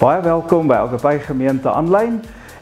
Baie welkom by Agape Gemeente aanlyn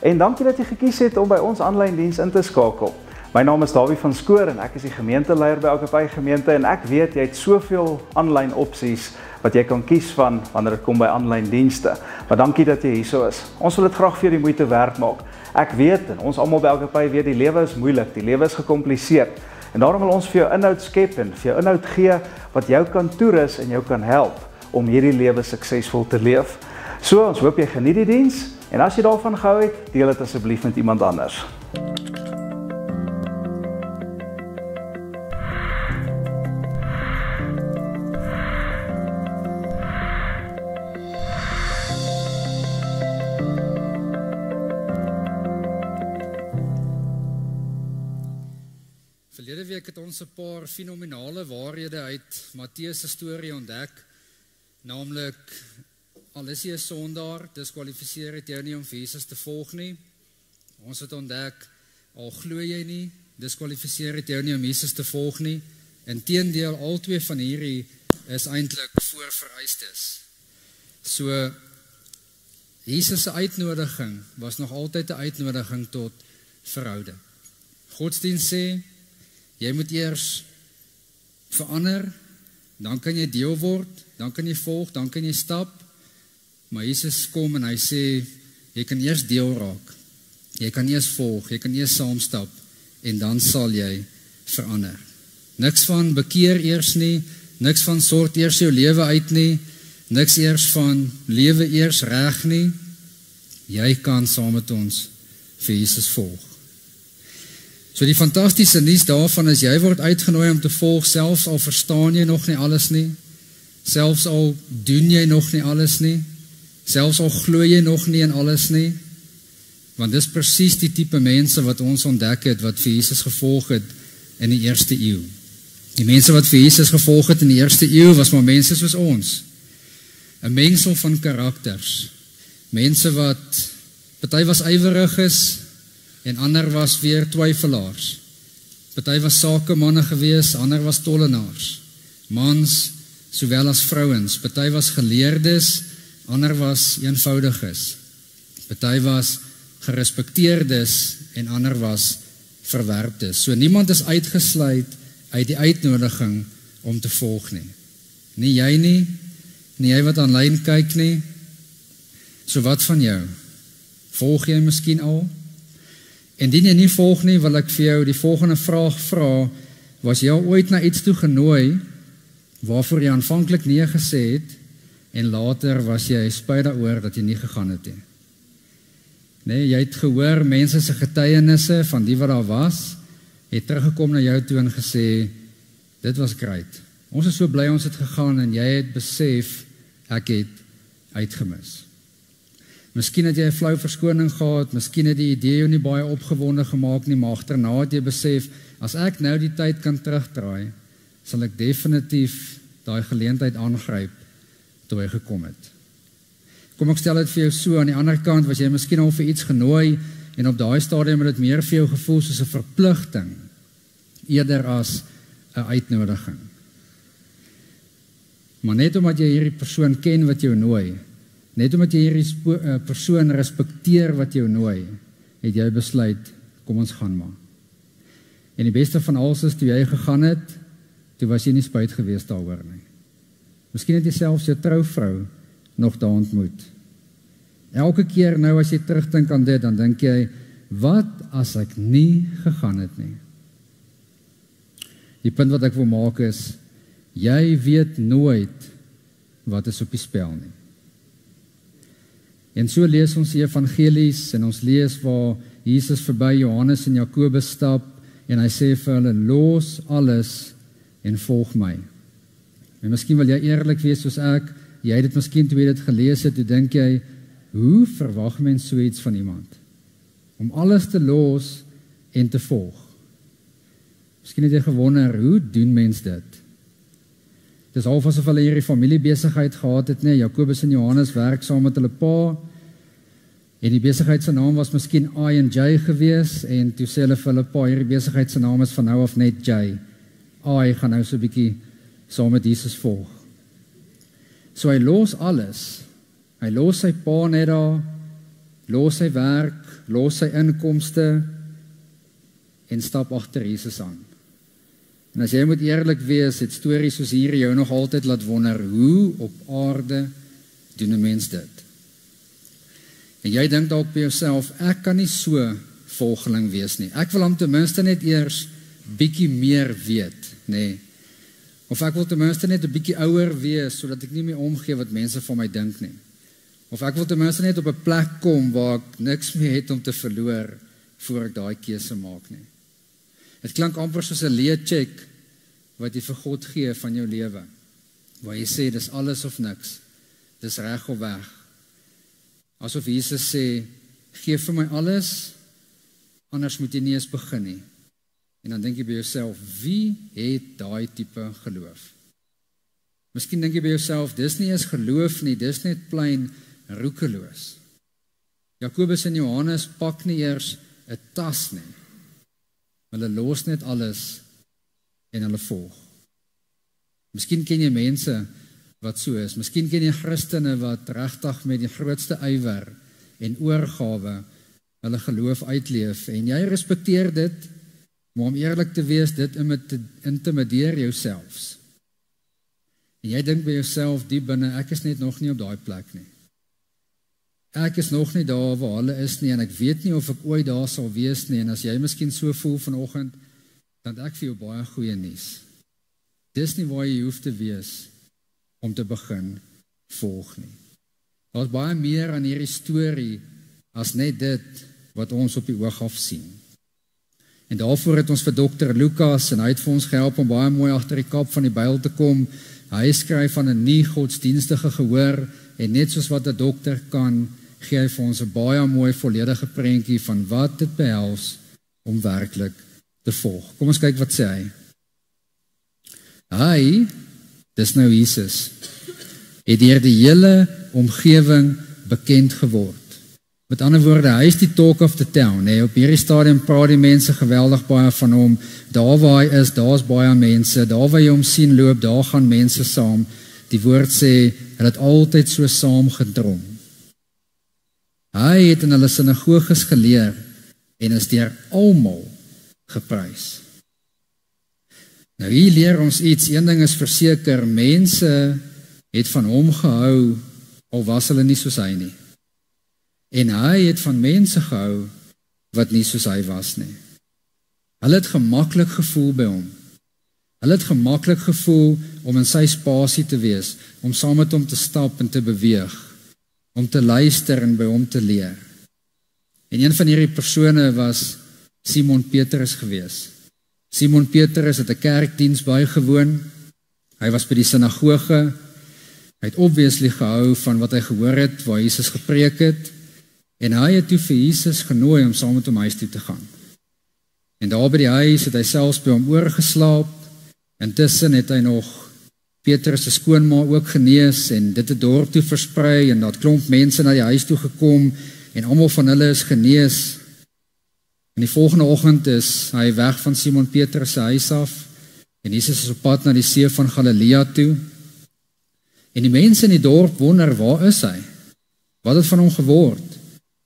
en dankie dat jy gekies het om by ons aanlyn diens in te skakel. My naam is Dawie van Skoor en ek is die gemeenteleier by Agape Gemeente en ek weet jy het soveel aanlyn opsies wat jy kan kies van wanneer dit kom by aanlyn dienste. Maar dankie dat jy hierso is. Ons wil dit graag vir die moeite werd maak. Ek weet en ons almal by Agape weet die lewe is moeilik, die lewe is gecompliseerd. En daarom wil ons vir jou inhoud skep en vir jou inhoud gee wat jou kan toerus en jou kan help om hierdie lewe suksesvol te leef. So, ons hoop jy geniet die diens en as jy daarvan gehou het, deel dit asseblief met iemand anders. Verlede week het ons 'n paar fenominale waarhede uit Matteus se storie ontdek, naamlik al is jy 'n sondaar, diskwalifiseer dit jou nie om Jesus te volg nie. Ons het ontdek, al glo jy nie, diskwalifiseer dit jou nie om Jesus te volg nie. Inteendeel, al twee van hierdie is eintlik voorvereistes. So, Jesus se uitnodiging was nog altyd 'n uitnodiging tot verhouding. Godsdienst sê, jy moet eers verander, dan kan jy deel word, dan kan jy volg, dan kan jy stap. Maar Jesus kom en hy sê, jy kan eers deel raak, jy kan eers volg, jy kan eers saamstap, en dan sal jy verander. Niks van bekeer eers nie, niks van sort eers jou lewe uit nie, niks eers van lewe eers reg nie, jy kan saam met ons vir Jesus volg. So die fantastiese nuus daarvan is, jy word uitgenooi om te volg, selfs al verstaan jy nog nie alles nie, selfs al doen jy nog nie alles nie, selfs al glo jy nog nie in alles nie, want dis presies die tipe mense wat ons ontdek het, wat vir Jesus gevolg het in die eerste eeu. Die mense wat vir Jesus gevolg het in die eerste eeu, was maar mense soos ons. 'n mengsel van karakters. Mense wat, party was ywerig en ander was weer twyfelaars. Party was sakemanne gewees, ander was tollenaars. Mans, sowel as vrouens. Party was geleerdes, ander was eenvoudiges. Party was gerespekteerdes en ander was verwerptes. So niemand is uitgesluit uit die uitnodiging om te volg nie. Nie jy nie, nie jy wat aanlyn kyk nie. So wat van jou? Volg jy miskien al? Indien jy nie volg nie, wil ek vir jou die volgende vraag vra, was jy al ooit na iets toe genooi, waarvoor jy aanvanklik nee gesê het, en later was jy spyt daaroor dat jy nie gegaan het nie. Nee, jy het gehoor mense se getuienisse van die wat daar was, het teruggekom na jou toe en gesê, dit was great. Ons is so bly ons het gegaan en jy het besef, ek het uitgemis. Miskien het jy 'n flou verskoning gehad, miskien het die idee jou nie baie opgewonde gemaak nie, maar agterna het jy besef, as ek nou die tyd kan terugdraai, sal ek definitief daai geleentheid aangryp toe hy gekom het. Kom ek stel dit vir jou so, aan die ander kant was jy miskien al vir iets genooi en op daai stadium het dit meer vir jou gevoel soos 'n verpligting eerder as 'n uitnodiging. Maar net omdat jy hierdie persoon ken wat jou nooi, net omdat jy hierdie persoon respekteer wat jou nooi, het jy besluit, kom ons gaan maar. En die beste van alles is, toe jy gegaan het, toe was jy nie spyt gewees daaroor nie. Miskien het jy selfs jou trouvrou nog daar ontmoet. Elke keer nou as jy terugdink aan dit, dan dink jy, wat as ek nie gegaan het nie? Die punt wat ek wil maak is, jy weet nooit wat is op die spel nie. En so lees ons die evangelies en ons lees waar Jesus verby Johannes en Jakobus stap en hy sê vir hulle, los alles en volg my. En miskien wil jy eerlik wees soos ek, jy het dit miskien toe jy dit gelees het, toe dink jy, hoe verwag mens so iets van iemand? Om alles te los en te volg. Miskien het jy gewonder, hoe doen mens dit? Het is half asof hulle hierdie familiebesigheid gehad het, nee, Jakobus en Johannes werk saam met hulle pa, en die besigheid se naam was miskien I&J gewees, en toe sê hulle vir hulle pa, hierdie besigheid se naam is van nou af net J. I gaan nou so 'n bietjie saam met Jesus volg. So hy los alles Hy los sy pa net daar, los sy werk, los sy inkomste en stap agter Jesus aan. En as jy moet eerlik wees, het stories soos hier jou nog altyd laat wonder, hoe op aarde doen 'n mens dit? En jy dink dalk by jouself, ek kan nie so volgeling wees nie. Ek wil hom ten minste net eers bietjie meer weet, nee. Of ek wil ten minste net 'n bietjie ouer wees, sodat ek nie meer omgee wat mense van my dink nie. Of ek wil ten minste net op 'n plek kom waar ek niks meer het om te verloor, voor ek daai keuse maak nie. Het klink amper soos 'n leecheck wat jy vir God gee van jou lewe, waar jy sê, dis alles of niks, dis reg of weg. Asof Jesus sê, gee vir my alles, anders moet jy nie eens begin nie. En dan dink jy by jouself, wie het daai tipe geloof? Miskien dink jy by jouself, dis nie eens geloof nie, dis net plain roekeloos. Jakobus en Johannes pak nie eers 'n tas nie. Hulle los net alles en hulle volg. Miskien ken jy mense wat so is. Miskien ken jy Christene wat regtig met die grootste ywer en oorgawe hulle geloof uitleef. En jy respekteer dit, maar om eerlik te wees, dit intimideer jouself. En jy dink by jouself diep binne, ek is net nog nie op daai plek nie. Ek is nog nie daar waar hulle is nie, en ek weet nie of ek ooit daar sal wees nie, en as jy miskien so voel vanoggend, dan het ek vir jou baie goeie nuus. Dis nie waar jy hoef te wees om te begin volg nie. Daar's baie meer aan hierdie storie as net dit wat ons op die oog af sien. En daarvoor het ons vir Dr. Lukas, en hy het vir ons gehelp om baie mooi agter die kap van die Bybel te kom. Hy skryf van 'n nie godsdienstige gehoor, en net soos wat 'n dokter kan, gee hy vir ons 'n baie mooi volledige prentjie van wat dit behels om werklik te volg. Kom ons kyk wat sê hy. Hy, dis nou Jesus, het deur die hele omgewing bekend geword. Met ander woorde, hy is die talk of the town. Op hierdie stadium praat die mense geweldig baie van hom. Daar waar hy is, daar's baie mense. Daar waar jy hom sien loop, daar gaan mense saam. Die woord sê, hy het altyd so saam gedrom. Hy het in hulle sinagoges geleer en is deur almal geprys. Nou hier leer ons iets, een ding is verseker, mense het van hom gehou, al was hulle nie soos hy nie. En hy het van mense gehou, wat nie soos hy was nie. Hulle het gemaklik gevoel by hom. Hulle het gemaklik gevoel om in sy spasie te wees, om saam met hom te stap en te beweeg, om te luister en by hom te leer. En een van hierdie persone was Simon Petrus gewees. Simon Petrus het 'n kerkdiens bygewoon. Hy was by die sinagoge. Hy het obviously gehou van wat hy gehoor het, waar Jesus gepreek het. En hy het toe vir Jesus genooi om saam met hom huis toe te gaan. En daar by die huis het hy selfs by hom oorgeslaap. Intussen het hy nog Petrus se skoonma ook genees en dit het dorp toe versprei en daar het klomp mense na die huis toe gekom en almal van hulle is genees. En die volgende oggend is hy weg van Simon Petrus se huis af en Jesus is op pad na die see van Galilea toe. En die mense in die dorp wonder, waar is hy? Wat het van hom geword?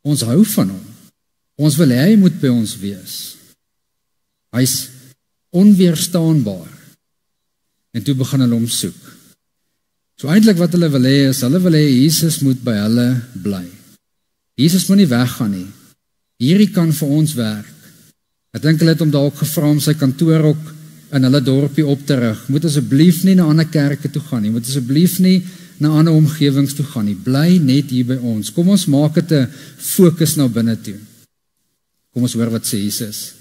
Ons hou van hom. Ons wil hy moet by ons wees. Hy's onweerstaanbaar. En toe begin hulle hom soek. So eintlik wat hulle wil hê is, hulle wil hê Jesus moet by hulle bly. Jesus moet nie weggaan nie. Hierdie kan vir ons werk. Ek dink hulle het hom dalk gevra om sy kantoor ook in hulle dorpie op te rig. Moet asseblief nie na ander kerke toe gaan nie. Moet asseblief nie na ander omgewings toe gaan nie. Bly net hier by ons. Kom ons maak dit 'n fokus na binne toe. Kom ons hoor wat sê Jesus.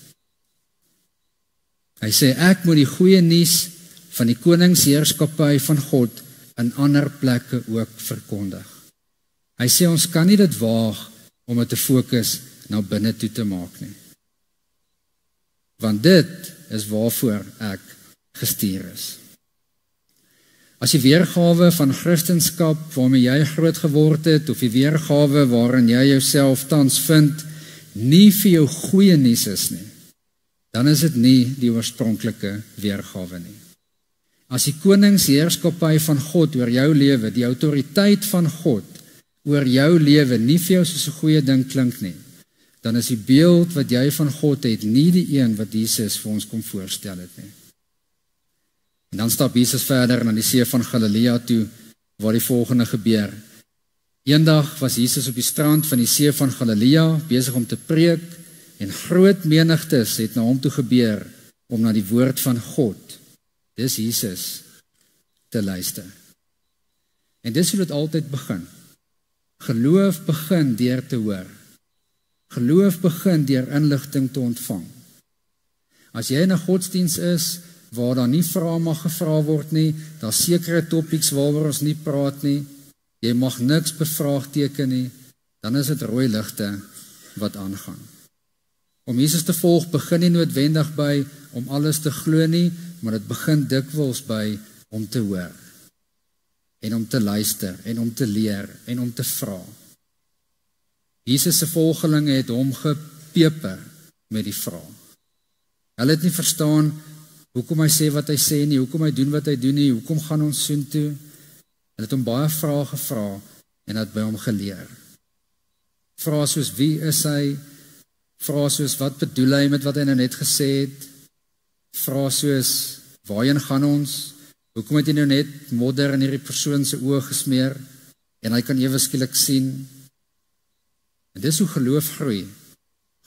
Hy sê, ek moet die goeie nuus van die koningsheerskappy van God in ander plekke ook verkondig. Hy sê, ons kan nie dit waag om dit te fokus na binne toe te maak nie. Want dit is waarvoor ek gestuur is. As die weergawe van Christendom waarmee jy groot geword het, of die weergawe waarin jy jouself tans vind, nie vir jou goeie nuus is nie, dan is dit nie die oorspronklike weergawe nie. As die koningsheerskappy van God oor jou lewe, die autoriteit van God oor jou lewe nie vir jou soos 'n goeie ding klink nie, dan is die beeld wat jy van God het nie die een wat Jesus vir ons kom voorstel het nie. En dan stap Jesus verder na die see van Galilea toe, waar die volgende gebeur. Eendag was Jesus op die strand van die see van Galilea, besig om te preek, en groot menigtes het na hom toe gebeur, om na die woord van God, dis Jesus, te luister. En dis hoe dit altyd begin. Geloof begin deur te hoor. Geloof begin deur inligting te ontvang. As jy in 'n godsdiens is, waar daar nie vrae mag gevra word nie, daar sekere topics waaroor ons nie praat nie, jy mag niks bevraagteken nie, dan is dit rooi ligte wat aangaan. Om Jesus te volg begin nie noodwendig by om alles te glo nie, maar dit begin dikwels by om te hoor, en om te luister, en om te leer, en om te vra. Jesus se volgelinge het hom gepeper met die vraag. Hulle het nie verstaan hoekom hy sê wat hy sê nie, hoekom hy doen wat hy doen nie, hoekom gaan ons soontoe. Hulle het hom baie vrae gevra en het by hom geleer. Vrae soos wie is hy? Vrae soos wat bedoel hy met wat hy nou net gesê het? Vrae soos waarheen gaan ons? Hoekom het jy nou net modder in hierdie persoon se oë gesmeer en hy kan ewe skielik sien? En dis hoe geloof groei.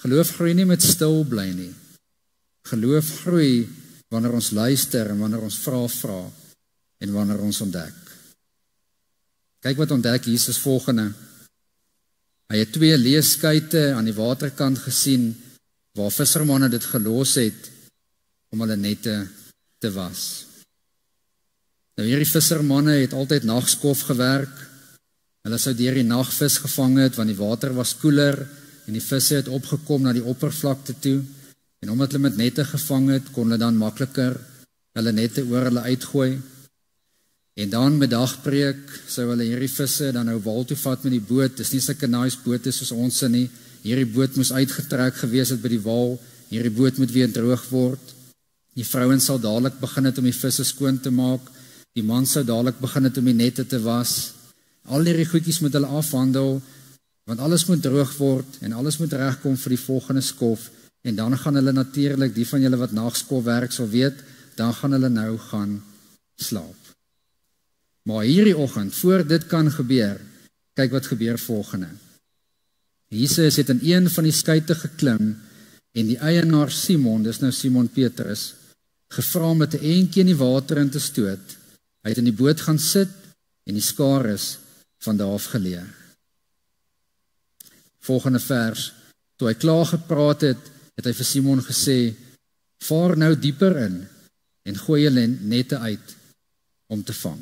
Geloof groei nie met stil bly nie. Geloof groei wanneer ons luister en wanneer ons vra en wanneer ons ontdek. Kyk wat ontdek Jesus volgende. Hy het 2 leeskuite aan die waterkant gesien waar vissermanne dit gelos het om hulle nette te was. Nou hierdie vissermanne het altyd nagskof gewerk. Hulle sou deur die nag vis gevang het want die water was koeler en die visse het opgekom na die oppervlakte toe. En omdat hulle met nette gevang het, kon hulle dan makliker hulle nette oor hulle uitgooi. En dan met dagbreek sou hulle hierdie visse dan nou wal toe vat met die boot. Dis nie sulke nice bote soos ons nie. Hierdie boot moes uitgetrek gewees het by die wal. Hierdie boot moet weer droog word. Die vrouens sal dadelik begin het om die visse skoon te maak. Die man sou dadelik begin het om die nette te was. Al hierdie goedjies moet hulle afhandel, want alles moet droog word en alles moet regkom vir die volgende skof. En dan gaan hulle natuurlik, die van julle wat nagskof werk sal weet, dan gaan hulle nou gaan slaap. Maar hierdie oggend, voor dit kan gebeur, kyk wat gebeur volgende. Jesus het in een van die skuite geklim en die eienaar Simon, dis nou Simon Petrus, gevra om met 'n entjie in die water in te stoot. Hy het in die boot gaan sit en die skares van daar af geleer. Volgende vers, toe hy klaar gepraat het, het hy vir Simon gesê, vaar nou dieper in en gooi julle nette uit om te vang.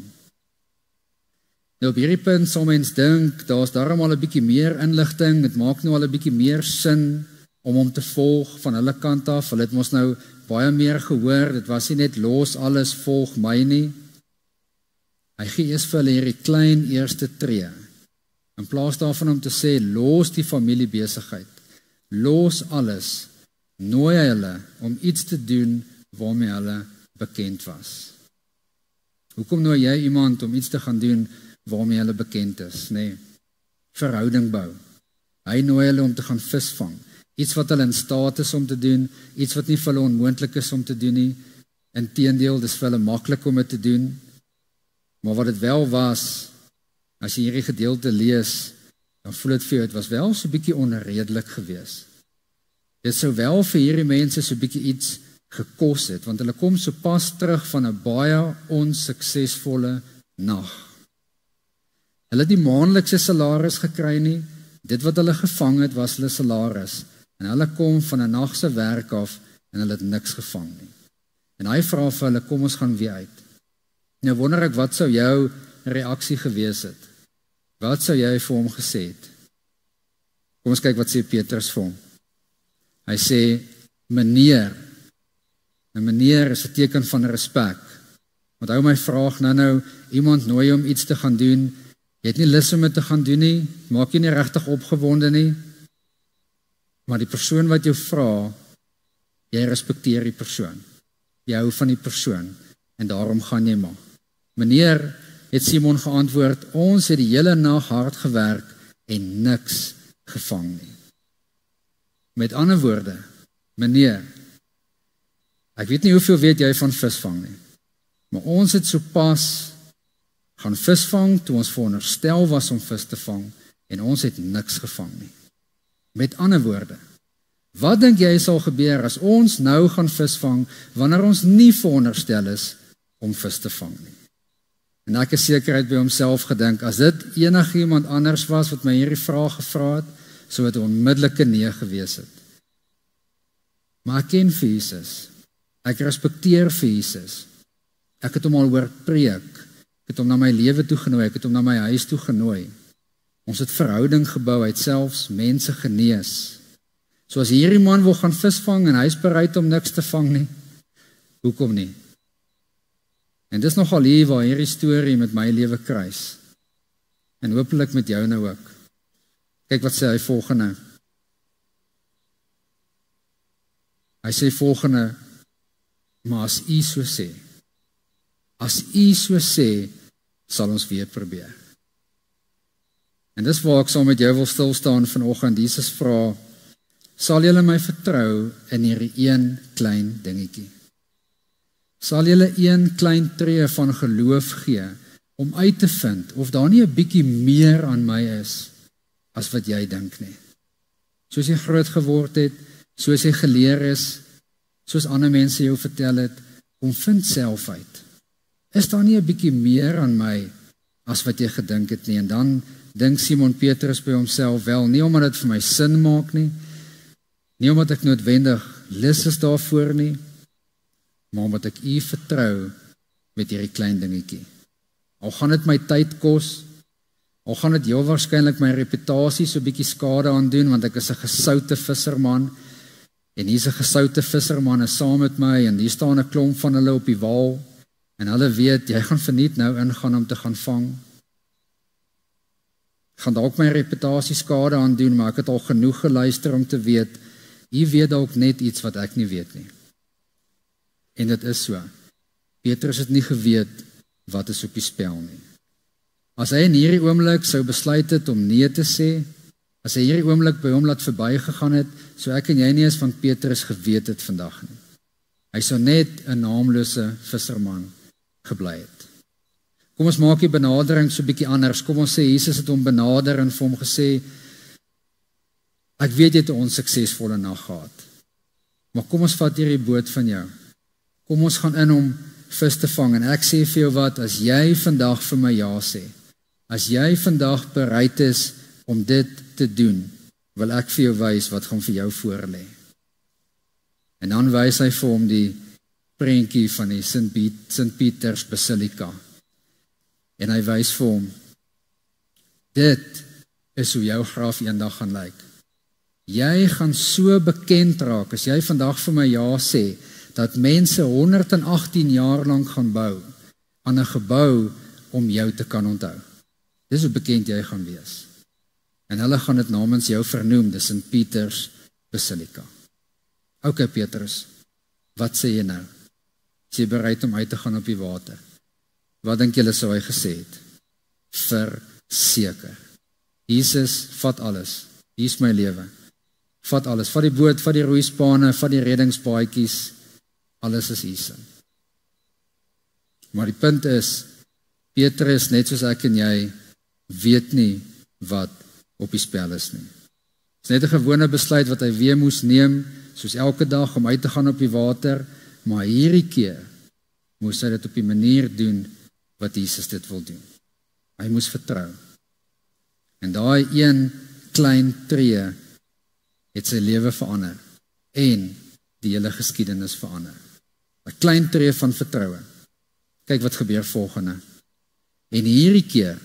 Nou op hierdie punt sal mens dink, daar's daarom al 'n bietjie meer inligting, dit maak nou al 'n bietjie meer sin om hom te volg van hulle kant af. Hulle het mos nou baie meer gehoor, dit was nie net los alles volg my nie. Hy gee eers vir hulle hierdie klein eerste tree. In plaas daarvan om te sê, los die familiebesigheid, los alles, nooi hy hulle om iets te doen waarmee hulle bekend was. Hoekom nooi jy iemand om iets te gaan doen waarmee hulle bekend is? Nee, verhouding bou. Hy nooi hulle om te gaan visvang. Iets wat hulle in staat is om te doen, iets wat nie vir hulle onmoontlik is om te doen nie. Inteendeel, dis vir hulle maklik om dit te doen. Maar wat dit wel was, as jy hierdie gedeelte lees, dan voel dit vir jou, het was wel so 'n bietjie onredelik geweest. Dit sou wel vir hierdie mense so 'n bietjie iets gekos het, want hulle kom so pas terug van 'n baie onsuksesvolle nag. Hulle het die maandelikse salaris gekry nie, dit wat hulle gevang het was hulle salaris, en hulle kom van 'n nag se werk af, en hulle het niks gevang nie. En hy vra vir hulle, kom ons gaan weer uit. Nou wonder ek, wat sou jou reaksie gewees het? Wat sou jy vir hom gesê het? Kom ons kyk wat sê Petrus vir hom. Hy sê, meneer. En meneer is 'n teken van respek. Onthou my vraag nou, iemand nooi om iets te gaan doen, jy het nie lus om dit te gaan doen nie, maak jy nie regtig opgewonde nie, maar die persoon wat jou vra, jy respekteer die persoon. Jy hou van die persoon, en daarom gaan jy maar. Meneer, het Simon geantwoord, ons het die hele nag hard gewerk en niks gevang nie. Met ander woorde, meneer, ek weet nie hoeveel weet jy van visvang nie, maar ons het sopas gaan visvang toe ons veronderstel was om vis te vang en ons het niks gevang nie. Met ander woorde, wat dink jy sal gebeur as ons nou gaan visvang wanneer ons nie veronderstel is om vis te vang nie? En ek is sekerheid by homself gedink, as dit enigiemand anders was wat my hierdie vraag gevra het, sou dit 'n onmiddellike nee gewees het. Maar ek ken vir Jesus. Ek respekteer vir Jesus. Ek het hom al hoor preek. Ek het hom na my lewe toe genooi, ek het hom na my huis toe genooi. Ons het verhouding gebou, hy het selfs mense genees. So as hierdie man wil gaan visvang en hy is bereid om niks te vang nie, hoekom nie? En dis nogal hier waar hierdie storie met my lewe kruis. En hopelik met jou nou ook. Kyk wat sê hy volgende. Hy sê volgende, maar as u so sê, sal ons weer probeer. En dis waar ek saam met jou wil stilstaan vanoggend. Jesus vra, sal julle my vertrou in hierdie een klein dingetjie? Sal julle een klein tree van geloof gee om uit te vind of daar nie 'n bietjie meer aan my is as wat jy dink nie? Soos jy groot geword het, soos jy geleer is, soos ander mense jou vertel het, kom vind self uit. Is daar nie 'n bietjie meer aan my as wat jy gedink het nie? En dan dink Simon Petrus by homself, wel, nie omdat dit vir my sin maak nie, nie omdat ek noodwendig lus is daarvoor nie, maar omdat ek u vertrou met hierdie klein dingetjie. Al gaan dit my tyd kos, al gaan dit heel waarskynlik my reputasie so bietjie skade aandoen, want ek is 'n gesoute visserman, en hier's 'n gesoute visserman is saam met my, en hier staan 'n klomp van hulle op die wal, en hulle weet, jy gaan verniet nou ingaan om te gaan vang. Gaan dalk my reputasie skade aandoen, maar ek het al genoeg geluister om te weet, jy weet dalk net iets wat ek nie weet nie. En dit is so. Petrus het nie geweet wat is op die spel nie. As hy in hierdie oomblik sou besluit het om nee te sê, as hy hierdie oomblik by hom laat verbygegaan het, so ek en jy nie eens van Petrus geweet het vandag nie. Hy sou net 'n naamlose visserman gebly het. Kom ons maak die benadering so 'n bietjie anders. Kom ons sê Jesus het hom benader en vir hom gesê, ek weet jy het 'n onsuksesvolle nag gehad, maar kom ons vat hierdie boot van jou. Kom ons gaan in om vis te vang, en ek sê vir jou wat, as jy vandag vir my ja sê, as jy vandag bereid is om dit te doen, wil ek vir jou wys wat gaan vir jou voorlê. En dan wys hy vir hom die prentjie van die Sint Pieters Basilika. En hy wys vir hom, dit is hoe jou graf eendag gaan lyk. Jy gaan so bekend raak, as jy vandag vir my ja sê, dat mense 118 jaar lank gaan bou aan 'n gebou om jou te kan onthou. Dis hoe bekend jy gaan wees. En hulle gaan dit namens jou vernoem, dis Sint Pieters Basilika. OK Petrus, wat sê jy nou? Is jy bereid om uit te gaan op die water? Wat dink julle sou hy gesê het? Verseker. Jesus, vat alles. Hier is my lewe. Vat alles. Vat die boot, vat die roeispane, vat die reddingspaadjies. Alles is hier. Maar die punt is, Petrus, net soos ek en jy, weet nie wat op die spel is nie. Het is net 'n gewone besluit wat hy weer moes neem, soos elke dag om uit te gaan op die water, maar hierdie keer moes hy dit op die manier doen wat Jesus dit wil doen. Hy moes vertrou. En daai een klein tree het sy lewe verander en die hele geskiedenis verander. 'n Klein tree van vertroue. Kyk wat gebeur volgende. En hierdie keer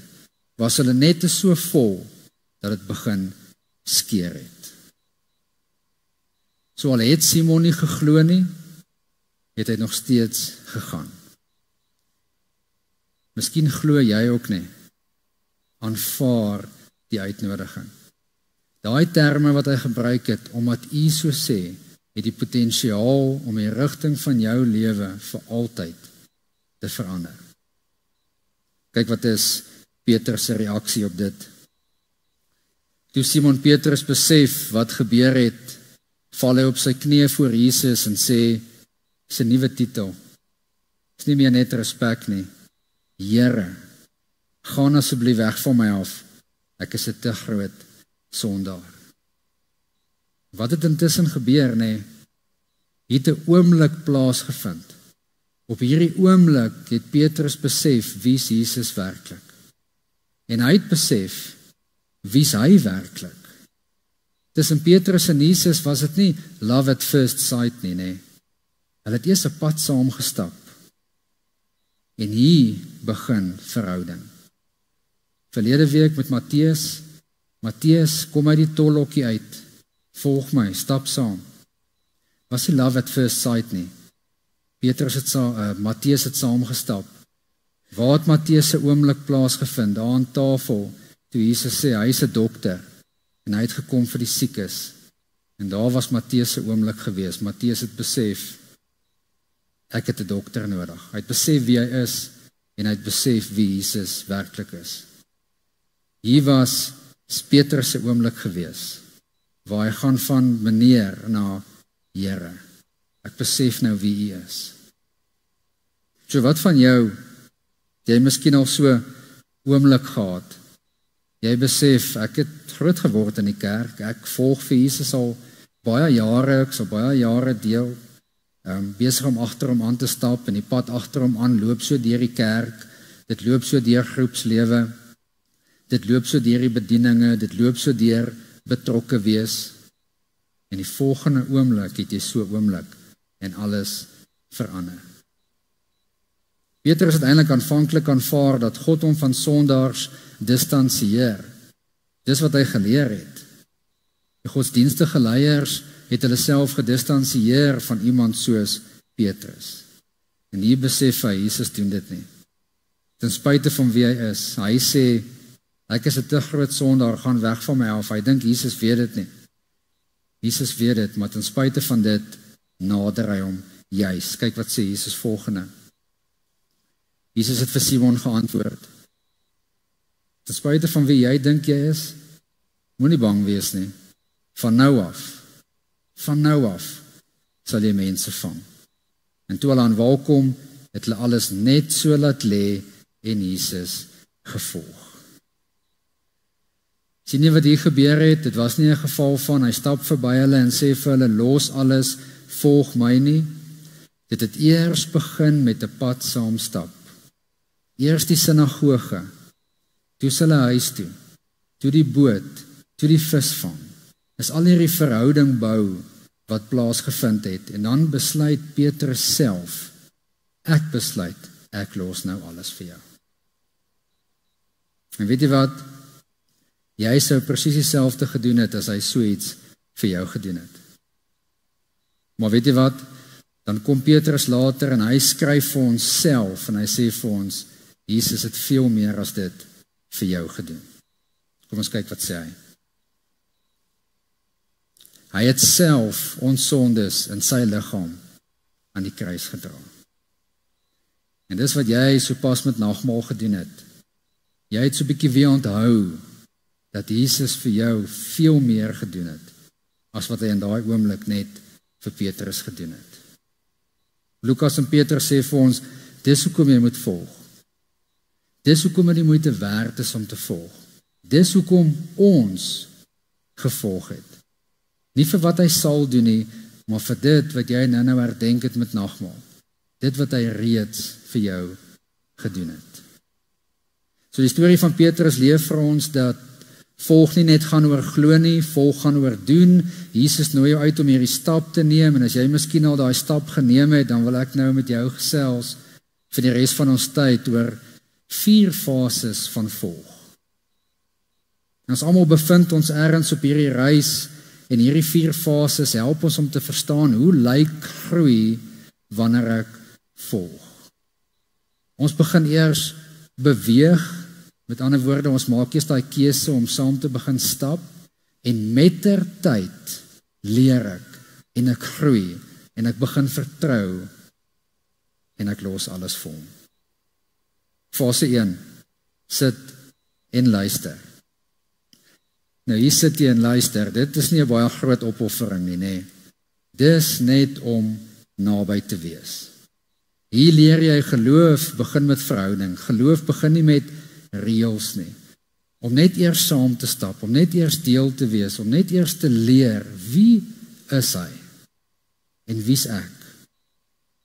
was hulle net so vol dat dit begin skeer het. So al het Simon nie geglo nie, het hy nog steeds gegaan. Miskien glo jy ook nie. Aanvaar die uitnodiging. Daai terme wat hy gebruik het, omdat u so sê, het die potensiaal om die rigting van jou lewe vir altyd te verander. Kyk wat is Petrus se reaksie op dit. Toe Simon Petrus besef wat gebeur het, val hy op sy knieë voor Jesus en sê, dis 'n nuwe titel. Dis nie meer net respek nie. Here, gaan asseblief weg van my af. Ek is 'n te groot sondaar. Wat het intussen gebeur, nê? Het 'n oomblik plaasgevind. Op hierdie oomblik het Petrus besef wie's Jesus werklik. En hy het besef wie's hy werklik. Tussen Petrus en Jesus was dit nie love at first sight nie, nê. Hulle het eers 'n pad saam gestap. En hier begin verhouding. Verlede week met Matteus, kom uit die tollhokkie uit. Volg my, stap saam. Was nie love at first sight nie. Matteus het saamgestap. Waar het Matteus se oomblik plaasgevind? Daar aan tafel, toe Jesus sê, hy is 'n dokter, en hy het gekom vir die siekes. En daar was Matteus se oomblik gewees. Matteus het besef, ek het 'n dokter nodig. Hy het besef wie hy is, en hy het besef wie Jesus werklik is. Hier was Petrus se oomblik gewees, waar hy gaan van meneer na Here. Ek besef nou wie U is. So wat van jou? Jy miskien al so oomblik gehad. Jy besef, ek het groot geword in die kerk. Ek volg vir Jesus al baie jare, ek sal baie jare deel. Besig om agter hom aan te stap en die pad agter hom aan loop so deur die kerk. Dit loop so deur groepslewe. Dit loop so deur die bedieninge, dit loop so deur betrokke wees. En die volgende oomblik het jy so oomblik en alles verander. Petrus het eintlik aanvanklik aanvaar dat God hom van sondaars distansieer. Dis wat hy geleer het. Die godsdienstige leiers het hulle self gedistansieer van iemand soos Petrus. En hier besef hy, Jesus doen dit nie. Ten spyte van wie hy is. Hy sê, ek is 'n te groot sondaar, gaan weg van my af. Hy dink Jesus weet dit nie. Jesus weet dit, maar ten spyte van dit, nader hy hom juis. Kyk wat sê Jesus volgende. Jesus het vir Simon geantwoord. Ten spyte van wie jy dink jy is, moenie bang wees nie. Van nou af, sal jy mense vang. En toe hulle aan wal kom, het hulle alles net so laat lê en Jesus gevolg. Sien jy wat hier gebeur het? Dit was nie 'n geval van, hy stap verby hulle en sê vir hulle, los alles, volg my nie. Dit het eers begin met 'n pad saamstap. Eers die sinagoge, toe hulle huis toe die boot, toe die visvang. Is al hierdie verhouding bou wat plaasgevind het. En dan besluit Petrus self, ek los nou alles vir jou. En weet jy wat? Jy sou presies dieselfde gedoen het as hy so iets vir jou gedoen het. Maar weet jy wat? Dan kom Petrus later en hy skryf vir ons self en hy sê vir ons, Jesus het veel meer as dit vir jou gedoen. Kom ons kyk wat sê hy. Hy het self ons sondes in sy liggaam aan die kruis gedra. En dis wat jy sopas met nagmaal gedoen het. Jy het so 'n bietjie weer onthou dat Jesus vir jou veel meer gedoen het as wat hy in daai oomblik net vir Petrus gedoen het. Lukas en Petrus sê vir ons, dis hoekom jy moet volg. Dis hoekom dit moeite werd is om te volg. Dis hoekom ons gevolg het. Nie vir wat hy sal doen nie, maar vir dit wat jy nou herdenk het met nagmaal. Dit wat hy reeds vir jou gedoen het. So die storie van Petrus leer vir ons dat volg nie net gaan oor glo nie, volg gaan oor doen. Jesus nooi jou uit om hierdie stap te neem, en as jy miskien al daai stap geneem het, dan wil ek nou met jou gesels vir die res van ons tyd oor 4 fases van volg. En ons almal bevind ons ergens op hierdie reis, en hierdie 4 fases help ons om te verstaan hoe lyk groei wanneer ek volg. Ons begin eers beweeg, met ander woorde, ons maak eers daai keuse om saam te begin stap, en mettertyd leer ek, en ek groei, en ek begin vertrou, en ek los alles vol. Fase 1, sit en luister. Nou hier sit jy en luister, dit is nie 'n baie groot opoffering nie, nê. Dis net om naby te wees. Hier leer jy geloof begin met verhouding. Geloof begin nie met reëls nie. Om net eers saam te stap, om net eers deel te wees, om net eers te leer, wie is hy? En wie's ek?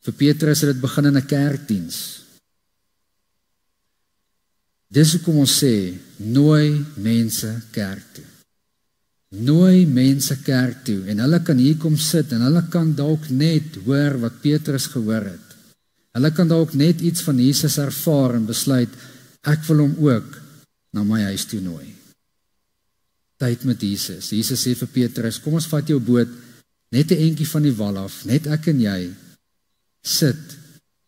Vir Petrus het dit begin in 'n kerkdiens. Dis hoekom ons sê, nooi mense kerk toe. Nooi mense kerk toe, en hulle kan hier kom sit, en hulle kan dalk net hoor wat Petrus gehoor het. Hulle kan dalk net iets van Jesus ervaar en besluit, ek wil hom ook na my huis toe nooi. Tyd met Jesus. Jesus sê vir Petrus, kom ons vat jou boot, net 'n entjie van die wal af, net ek en jy, sit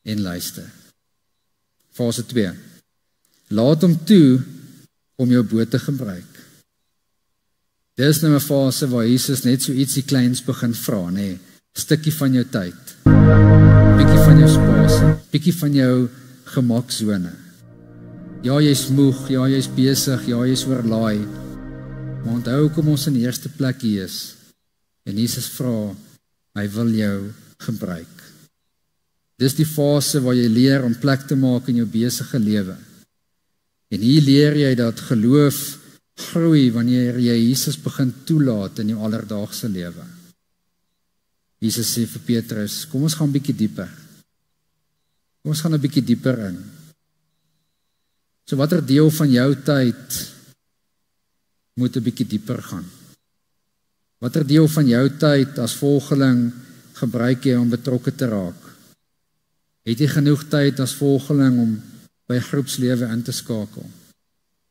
en luister. Fase 2. Laat hom toe om jou boot te gebruik. Dis nou 'n fase waar Jesus net so ietsie kleins begin vra, nê, stukkie van jou tyd, bietjie van jou spasie, bietjie van jou gemaksone. Ja, jy's moeg, ja, jy's besig, ja, jy's oorlaai, maar onthou hoekom ons in die eerste plek hier is, en Jesus vra, hy wil jou gebruik. Dis die fase waar jy leer om plek te maak in jou besige lewe. En hier leer jy dat geloof groei wanneer jy Jesus begin toelaat in jou alledaagse lewe. Jesus sê vir Petrus, kom ons gaan 'n bietjie dieper. Kom ons gaan 'n bietjie dieper in. So watter deel van jou tyd moet 'n bietjie dieper gaan? Watter deel van jou tyd as volgeling gebruik jy om betrokke te raak? Het jy genoeg tyd as volgeling om by groepslewe in te skakel?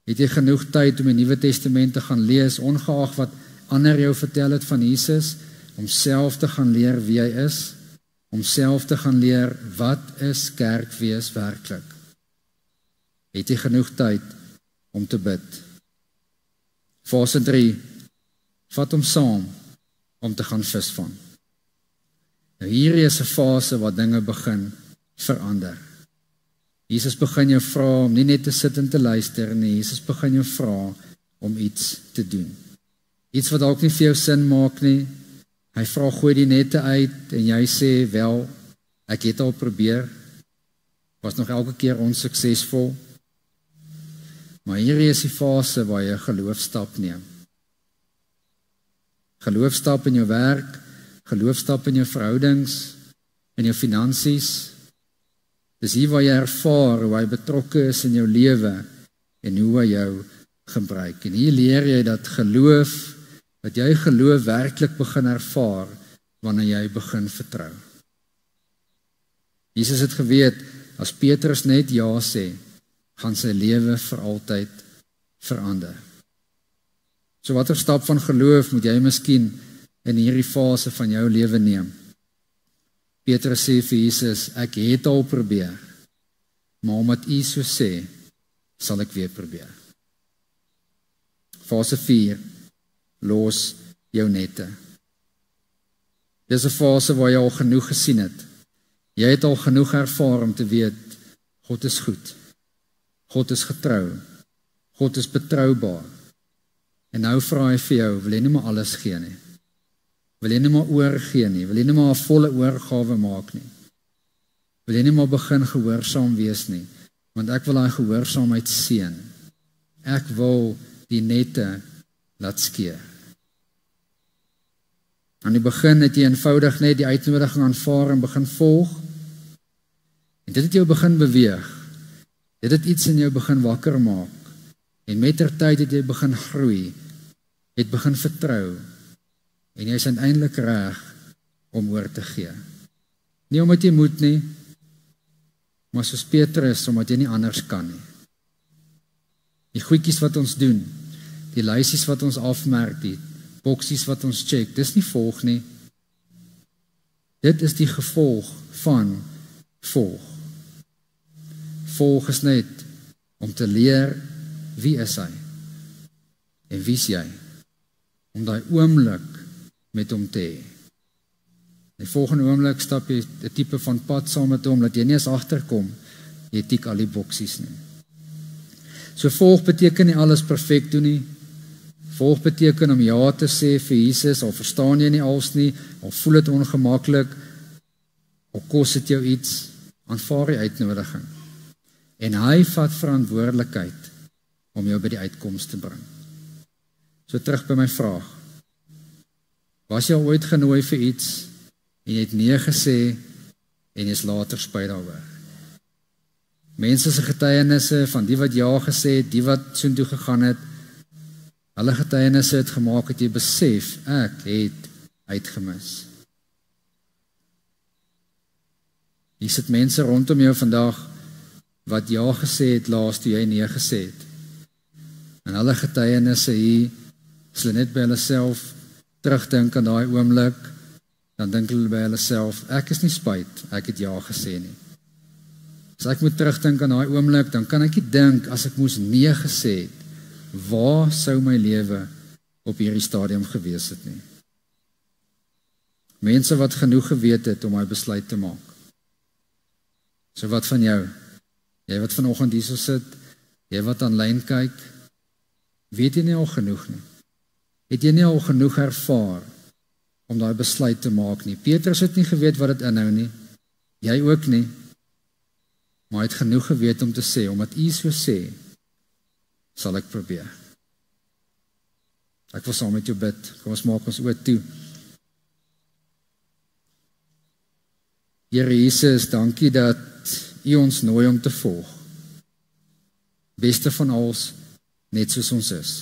Het jy genoeg tyd om die Nuwe Testament te gaan lees, ongeag wat ander jou vertel het van Jesus, om self te gaan leer wie hy is, om self te gaan leer wat is kerkwees werklik? Het jy genoeg tyd om te bid? Fase 3, vat hom saam om te gaan visvang. Nou hier is 'n fase waar dinge begin verander. Jesus begin jou vra om nie net te sit en te luister nie, Jesus begin jou vra om iets te doen. Iets wat dalk nie vir jou sin maak nie. Hy vra, gooi die nette uit en jy sê, wel, ek het al probeer, was nog elke keer onsuksesvol. Maar hier is die fase waar jy geloofstap neem. Geloofstap in jou werk, geloofstap in jou verhoudings, in jou finansies. Dis hier waar jy ervaar hoe hy betrokke is in jou lewe en hoe hy jou gebruik. En hier leer jy dat jy geloof werklik begin ervaar wanneer jy begin vertrou. Jesus het geweet, as Petrus net ja sê, gaan sy lewe vir altyd verander. So watter stap van geloof moet jy miskien in hierdie fase van jou lewe neem? Petrus sê vir Jesus, ek het al probeer, maar omdat U so sê, sal ek weer probeer. Fase 4, los jou nette. Dis 'n fase waar jy al genoeg gesien het. Jy het al genoeg ervaar om te weet, God is goed. God is getrou. God is betroubaar. En nou vra hy vir jou, wil jy nie maar alles gee nie? Wil jy nie maar oorgee nie? Wil jy nie maar 'n volle oorgawe maak nie? Wil jy nie maar begin gehoorsaam wees nie? Want ek wil daai gehoorsaamheid seën. Ek wil die nette laat skeer. Aan die begin het jy eenvoudig net die uitnodiging aanvaar en begin volg. En dit het jou begin beweeg. Dit het iets in jou begin wakker maak. En met ter tyd het jy begin groei. Het begin vertrou. En jy is uiteindelik reg om oor te gee. Nie omdat jy moet nie, maar soos Petrus, omdat jy nie anders kan nie. Die goedjies wat ons doen, die lysies wat ons afmerk, die boksies wat ons check, dis nie volg nie. Dit is die gevolg van volg. Volg is net om te leer wie is hy en wie is jy, om daai oomblik met hom te hê. Die volgende oomblik stap jy 'n tipe van pad saam met hom, dat jy nie eens agterkom, jy tik al die boksies nie. So volg beteken nie alles perfek doen nie. Volg beteken om ja te sê vir Jesus, al verstaan jy nie als nie, al voel dit ongemaklik, al kos dit jou iets, aanvaar die uitnodiging. En hy vat verantwoordelikheid om jou by die uitkoms te bring. So terug by my vraag. Was jy ooit genooi vir iets, en jy het nee gesê, en jy is later spyt daaroor? Mense se getuienisse van die wat ja gesê het, die wat soontoe gegaan het, hulle getuienisse het gemaak dat jy besef, ek het uitgemis. Hier sit mense rondom jou vandag, wat ja gesê het laas toe jy nee gesê het. En hulle getuienisse hier, as hulle net by hulle self terugdink aan daai oomblik, dan dink hulle by hulle self, ek is nie spyt, ek het ja gesê nie. As ek moet terugdink aan daai oomblik, dan kan ek nie dink, as ek moes nee gesê het, waar sou my lewe op hierdie stadium gewees het nie? Mense wat genoeg geweet het om my besluit te maak. So wat van jou? Jy wat vanoggend hier so sit, jy wat aanlyn kyk, weet jy nie al genoeg nie? Het jy nie al genoeg ervaar om daai besluit te maak nie? Petrus het nie geweet wat dit inhou nie, jy ook nie, maar hy het genoeg geweet om te sê, omdat U so sê, sal ek probeer. Ek wil saam met jou bid, kom ons maak ons oë toe. Here Jesus, dankie dat U ons nooi om te volg. Beste van ons, net soos ons is.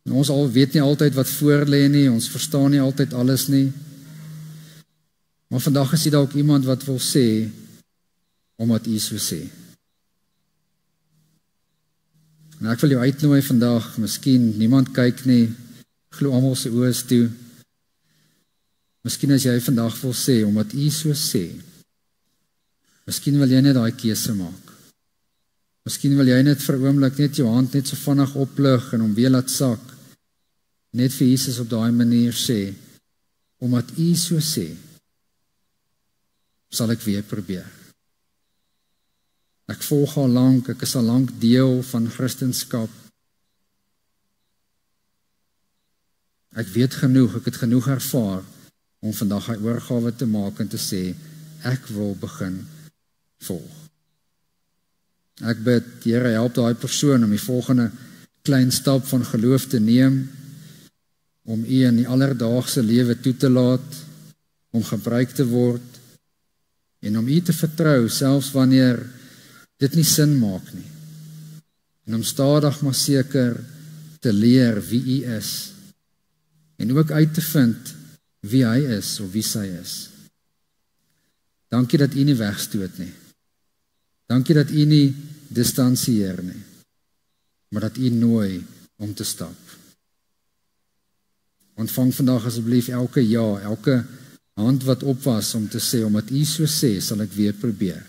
En ons al weet nie altyd wat voor lê nie, ons verstaan nie altyd alles nie. Maar vandag is daar ook iemand wat wil sê, omdat U so sê. En ek wil jou uitnooi vandag, miskien niemand kyk nie, glo almal se oë is toe. Miskien as jy vandag wil sê, omdat U so sê, miskien wil jy net daai keuse maak. Miskien wil jy net vir 'n oomblik net jou hand net so vinnig oplig en hom weer laat sak. Net vir Jesus op daai manier sê, omdat U so sê, sal ek weer probeer. Ek volg al lank, ek is al lank deel van Christendom. Ek weet genoeg, ek het genoeg ervaar om vandag 'n oorgawe te maak en te sê, ek wil begin volg. Ek bid, Here, help daai persoon om die volgende klein stap van geloof te neem, om U in die alledaagse lewe toe te laat, om gebruik te word, en om U te vertrou, selfs wanneer dit nie sin maak nie. En om stadig maar seker te leer wie U is, en ook uit te vind wie hy is, of wie sy is. Dankie dat U nie wegstoot nie. Dankie dat U nie distansieer nie, maar dat U nooi om te stap. Ontvang vandag asseblief elke ja, elke hand wat op was om te sê, omdat U so sê, sal ek weer probeer.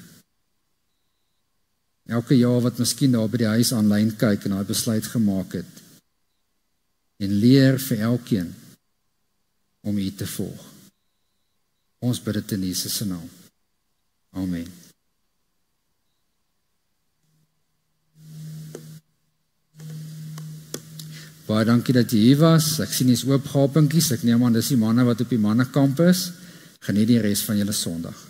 Elke ja wat miskien daar by die huis aanlyn kyk en daai besluit gemaak het. En leer vir elkeen om U te volg. Ons bid dit in Jesus se naam. Amen. Baie dankie dat jy hier was. Ek sien jy's oop gapinkies. Ek neem aan dis die manne wat op die mannekamp is. Geniet die res van julle Sondag.